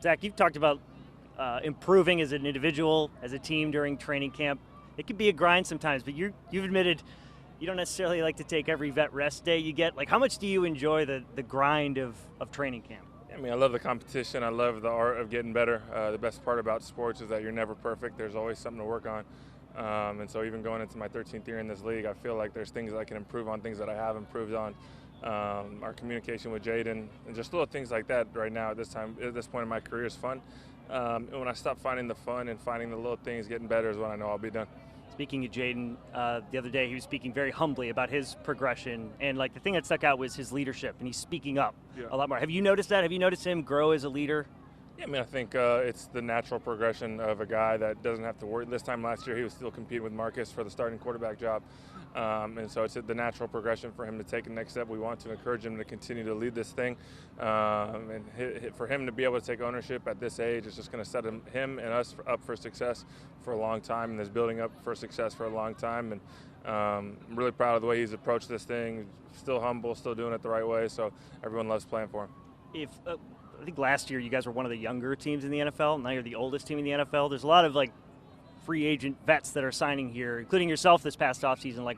Zach, you've talked about improving as an individual, as a team during training camp. It can be a grind sometimes, but you've admitted you don't necessarily like to take every vet rest day you get. Like, how much do you enjoy the grind of training camp? I mean, I love the competition. I love the art of getting better. The best part about sports is that you're never perfect. There's always something to work on. And so even going into my 13th year in this league, I feel like there's things that I can improve on, things that I have improved on. Our communication with Jaden and just little things like that right now at this point in my career is fun. And when I stop finding the fun and finding the little things getting better is when I know I'll be done. Speaking of Jaden, the other day he was speaking very humbly about his progression, and like the thing that stuck out was his leadership, and he's speaking up a lot more. Have you noticed that? Have you noticed him grow as a leader? Yeah, I mean, I think it's the natural progression of a guy that doesn't have to worry. This time last year, he was still competing with Marcus for the starting quarterback job. And so it's the natural progression for him to take the next step. We want to encourage him to continue to lead this thing. For him to be able to take ownership at this age is just going to set him and us up for success for a long time, and is building up for success for a long time. And I'm really proud of the way he's approached this thing. Still humble, still doing it the right way, so everyone loves playing for him. I think last year you guys were one of the younger teams in the NFL. Now you're the oldest team in the NFL. There's a lot of like free agent vets that are signing here, including yourself this past offseason. Like,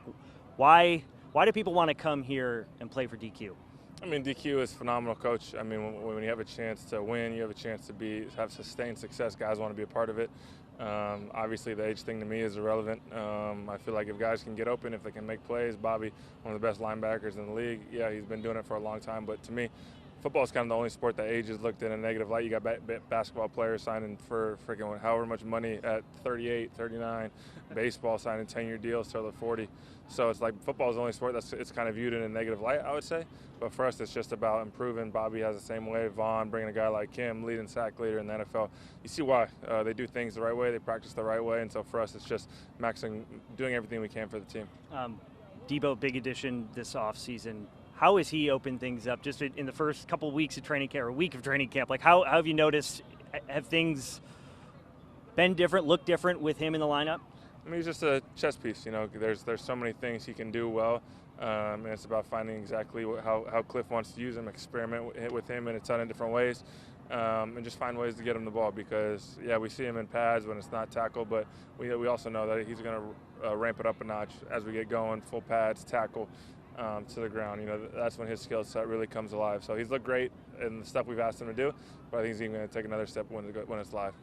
why do people want to come here and play for DQ? I mean, DQ is a phenomenal coach. I mean, when you have a chance to win, you have a chance to have sustained success. Guys want to be a part of it. Obviously, the age thing to me is irrelevant. I feel like if guys can get open, if they can make plays, Bobby, one of the best linebackers in the league, yeah, he's been doing it for a long time. But to me, football is kind of the only sport that age is looked in a negative light. You got basketball players signing for freaking however much money at 38, 39. Baseball signing 10-year deals till they're 40. So it's like football is the only sport it's kind of viewed in a negative light, I would say. But for us, it's just about improving. Bobby has the same way. Vaughn, bringing a guy like him, leading sack leader in the NFL. You see why. They do things the right way. They practice the right way. And so for us, it's just doing everything we can for the team. Debo, big addition this offseason. How has he opened things up just in the first couple of weeks of training camp or week of training camp? Like, how have you noticed, have things been different, look different with him in the lineup? I mean, he's just a chess piece. You know, there's so many things he can do well, and it's about finding exactly how Cliff wants to use him, experiment with him in a ton of different ways, and just find ways to get him the ball. Because yeah, we see him in pads when it's not tackle, but we also know that he's going to ramp it up a notch as we get going, full pads, tackle. To the ground. You know, that's when his skill set really comes alive. So he's looked great in the stuff we've asked him to do, but I think he's even going to take another step when it's live.